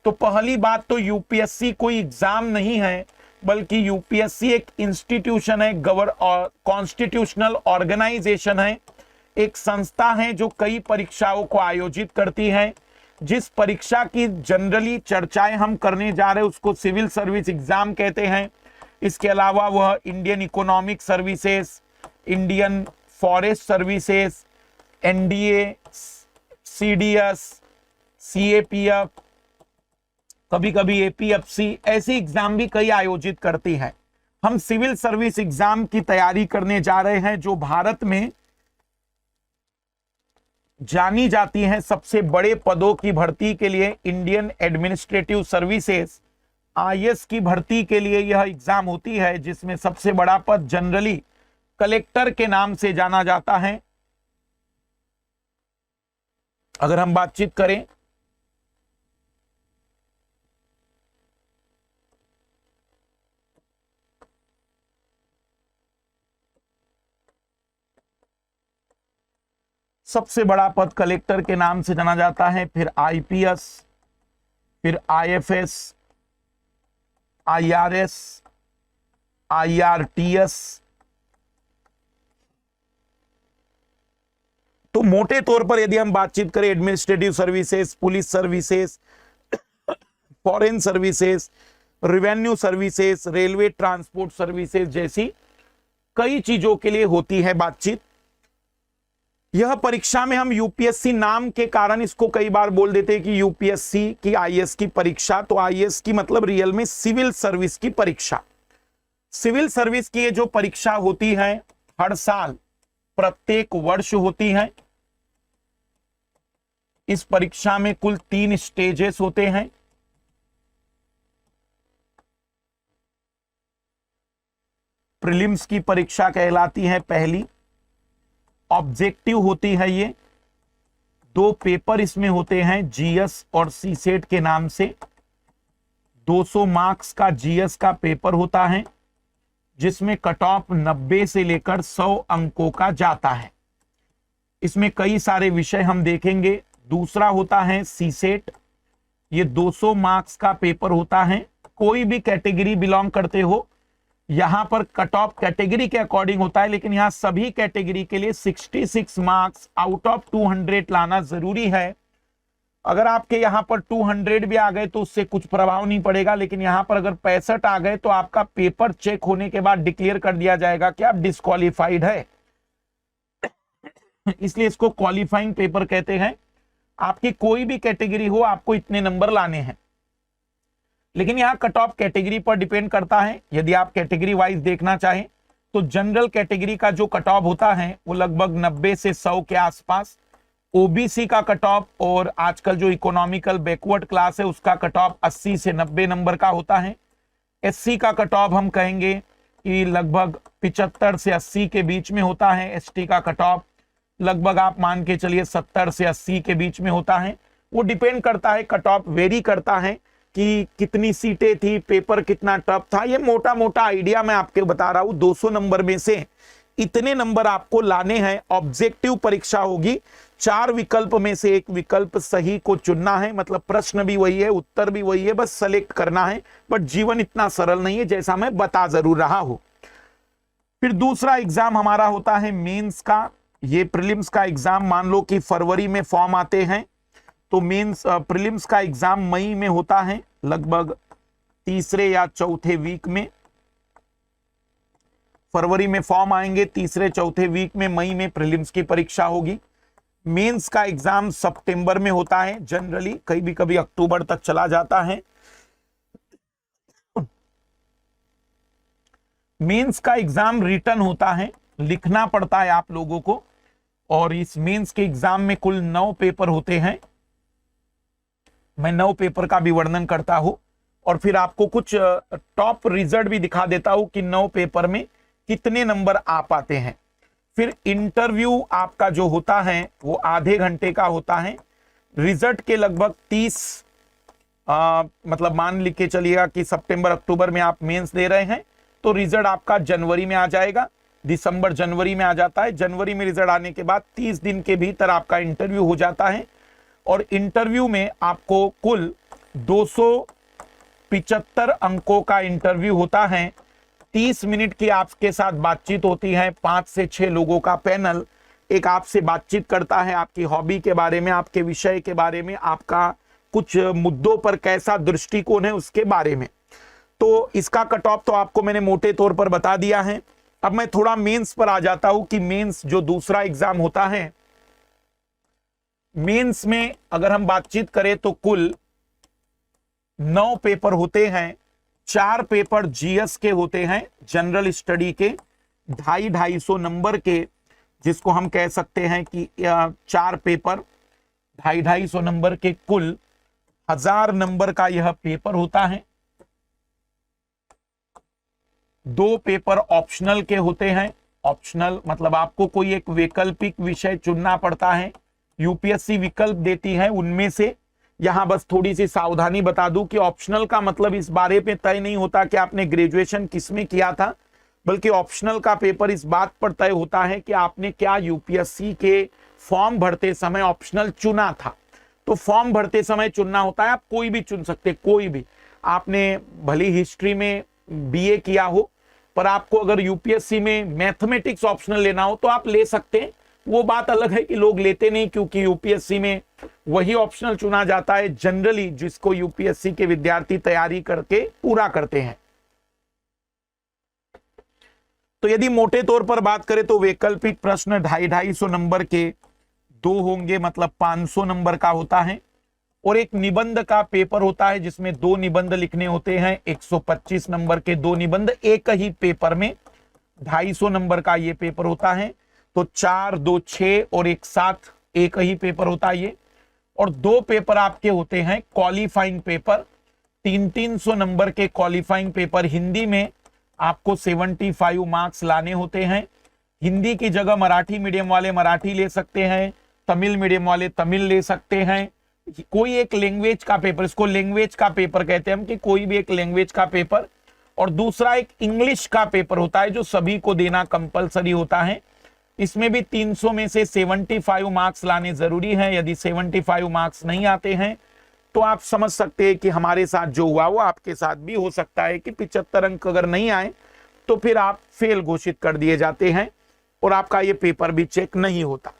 तो पहली बात तो यूपीएससी कोई एग्जाम नहीं है, बल्कि यूपीएससी एक इंस्टीट्यूशन है, कॉन्स्टिट्यूशनल ऑर्गेनाइजेशन है, एक संस्था है जो कई परीक्षाओं को आयोजित करती है। जिस परीक्षा की जनरली चर्चाएं हम करने जा रहे हैं उसको सिविल सर्विस एग्जाम कहते हैं। इसके अलावा वह Indian economic services, Indian forest services, NDA, CDS, CAPF, कभी कभी एपीएफसी, ऐसी एग्जाम भी कई आयोजित करती है। हम सिविल सर्विस एग्जाम की तैयारी करने जा रहे हैं जो भारत में जानी जाती हैं सबसे बड़े पदों की भर्ती के लिए। इंडियन एडमिनिस्ट्रेटिव सर्विसेज आईएएस की भर्ती के लिए यह एग्जाम होती है, जिसमें सबसे बड़ा पद जनरली कलेक्टर के नाम से जाना जाता है। अगर हम बातचीत करें सबसे बड़ा पद कलेक्टर के नाम से जाना जाता है, फिर आईपीएस, फिर आईएफएस, आईआरएस, आईआरटीएस। तो मोटे तौर पर यदि हम बातचीत करें administrative services, police services, foreign services, revenue services, railway transport services जैसी कई चीजों के लिए होती है बातचीत। यह परीक्षा में हम यूपीएससी नाम के कारण इसको कई बार बोल देते हैं कि यूपीएससी की आईएएस की परीक्षा। तो आईएएस की मतलब रियल में सिविल सर्विस की परीक्षा। सिविल सर्विस की ये जो परीक्षा होती है हर साल प्रत्येक वर्ष होती है। इस परीक्षा में कुल 3 स्टेजेस होते हैं। प्रीलिम्स की परीक्षा कहलाती है पहली, ऑब्जेक्टिव होती है ये। 2 पेपर इसमें होते हैं, जीएस और सीसेट के नाम से। 200 मार्क्स का जीएस का पेपर होता है, जिसमें कट ऑफ 90 से लेकर 100 अंकों का जाता है। इसमें कई सारे विषय हम देखेंगे। दूसरा होता है सीसेट, ये 200 मार्क्स का पेपर होता है। कोई भी कैटेगरी बिलोंग करते हो, यहां पर कट ऑफ कैटेगरी के अकॉर्डिंग होता है, लेकिन यहां सभी कैटेगरी के लिए 66 मार्क्स आउट ऑफ 200 लाना जरूरी है। अगर आपके यहां पर 200 भी आ गए तो उससे कुछ प्रभाव नहीं पड़ेगा, लेकिन यहां पर अगर 65 आ गए तो आपका पेपर चेक होने के बाद डिक्लेयर कर दिया जाएगा कि आप डिस्क्वालिफाइड है। इसलिए इसको क्वालिफाइंग पेपर कहते हैं। आपकी कोई भी कैटेगरी हो, आपको इतने नंबर लाने हैं, लेकिन यहां कट ऑफ कैटेगरी पर डिपेंड करता है। यदि आप कैटेगरी वाइज देखना चाहें तो जनरल कैटेगरी का जो कट ऑफ होता है वो लगभग 90 से 100 के आसपास। ओबीसी का कट ऑफ और आजकल जो इकोनॉमिकल बैकवर्ड क्लास है उसका कट ऑफ 80 से 90 नंबर का होता है। एससी का कट ऑफ हम कहेंगे कि लगभग 75 से 80 के बीच में होता है। एसटी का कट ऑफ लगभग आप मान के चलिए 70 से 80 के बीच में होता है। वो डिपेंड करता है, कट ऑफ वेरी करता है कि कितनी सीटें थी, पेपर कितना टफ था। ये मोटा मोटा आइडिया मैं आपके बता रहा हूं। 200 नंबर में से इतने नंबर आपको लाने हैं। ऑब्जेक्टिव परीक्षा होगी, 4 विकल्प में से एक विकल्प सही को चुनना है। मतलब प्रश्न भी वही है, उत्तर भी वही है, बस सेलेक्ट करना है। बट जीवन इतना सरल नहीं है जैसा मैं बता जरूर रहा हूं। फिर दूसरा एग्जाम हमारा होता है मेंस का। ये प्रीलिम्स का एग्जाम मान लो कि फरवरी में फॉर्म आते हैं, तो मेंस प्रीलिम्स का एग्जाम मई में होता है, लगभग 3 या 4 वीक में। फरवरी में फॉर्म आएंगे, 3-4 वीक में मई में प्रीलिम्स की परीक्षा होगी। मेंस का एग्जाम सितंबर में होता है जनरली, कभी कभी अक्टूबर तक चला जाता है। मेंस का एग्जाम रिटन होता है, लिखना पड़ता है आप लोगों को। और इस मेंस के एग्जाम में कुल 9 पेपर होते हैं। मैं 9 पेपर का भी वर्णन करता हूं और फिर आपको कुछ टॉप रिजल्ट भी दिखा देता हूं कि 9 पेपर में कितने नंबर आ पाते हैं। फिर इंटरव्यू आपका जो होता है वो आधे घंटे का होता है। रिजल्ट के लगभग 30 मतलब मान लिख के चलिएगा कि सितंबर अक्टूबर में आप मेंस दे रहे हैं तो रिजल्ट आपका जनवरी में आ जाएगा। दिसंबर जनवरी में आ जाता है। जनवरी में रिजल्ट आने के बाद 30 दिन के भीतर आपका इंटरव्यू हो जाता है। और इंटरव्यू में आपको कुल 275 अंकों का इंटरव्यू होता है। 30 मिनट की आपके साथ बातचीत होती है। 5 से 6 लोगों का पैनल एक आपसे बातचीत करता है, आपकी हॉबी के बारे में, आपके विषय के बारे में, आपका कुछ मुद्दों पर कैसा दृष्टिकोण है उसके बारे में। तो इसका कट ऑफ तो आपको मैंने मोटे तौर पर बता दिया है। अब मैं थोड़ा मेंस पर आ जाता हूं कि मेंस जो दूसरा एग्जाम होता है, मेंस में अगर हम बातचीत करें तो कुल 9 पेपर होते हैं। 4 पेपर जीएस के होते हैं, जनरल स्टडी के, 250 नंबर के, जिसको हम कह सकते हैं कि 4 पेपर 250 नंबर के, कुल 1000 नंबर का यह पेपर होता है। 2 पेपर ऑप्शनल के होते हैं। ऑप्शनल मतलब आपको कोई एक वैकल्पिक विषय चुनना पड़ता है, यूपीएससी विकल्प देती है उनमें से। यहां बस थोड़ी सी सावधानी बता दूं कि ऑप्शनल का मतलब इस बारे में तय नहीं होता कि आपने ग्रेजुएशन किसमें किया था, बल्कि ऑप्शनल का पेपर इस बात पर तय होता है कि आपने क्या यूपीएससी के फॉर्म भरते समय ऑप्शनल चुना था। तो फॉर्म भरते समय चुनना होता है, आप कोई भी चुन सकते, कोई भी। आपने भली हिस्ट्री में बीए किया हो, पर आपको अगर यूपीएससी में मैथमेटिक्स ऑप्शनल लेना हो तो आप ले सकते हैं। वो बात अलग है कि लोग लेते नहीं, क्योंकि यूपीएससी में वही ऑप्शनल चुना जाता है जनरली जिसको यूपीएससी के विद्यार्थी तैयारी करके पूरा करते हैं। तो यदि मोटे तौर पर बात करें तो वैकल्पिक प्रश्न 250 नंबर के 2 होंगे, मतलब 500 नंबर का होता है। और एक निबंध का पेपर होता है जिसमें 2 निबंध लिखने होते हैं, 125 नंबर के 2 निबंध एक ही पेपर में। 250 नंबर का ये पेपर होता है। तो 4, 2, 6 और एक साथ एक ही पेपर होता है ये। और 2 पेपर आपके होते हैं क्वालिफाइंग पेपर, 300 नंबर के क्वालिफाइंग पेपर। हिंदी में आपको 75 मार्क्स लाने होते हैं। हिंदी की जगह मराठी मीडियम वाले मराठी ले सकते हैं, तमिल मीडियम वाले तमिल ले सकते हैं। कोई एक लैंग्वेज का पेपर, इसको लैंग्वेज का पेपर कहते हैं हम, कि कोई भी एक लैंग्वेज का पेपर। और दूसरा एक इंग्लिश का पेपर होता है जो सभी को देना कंपलसरी होता है। इसमें भी 300 में से 75 मार्क्स लाने जरूरी है। यदि 75 मार्क्स नहीं आते हैं तो आप समझ सकते हैं कि हमारे साथ जो हुआ वो आपके साथ भी हो सकता है कि 75 अंक अगर नहीं आए तो फिर आप फेल घोषित कर दिए जाते हैं और आपका ये पेपर भी चेक नहीं होता।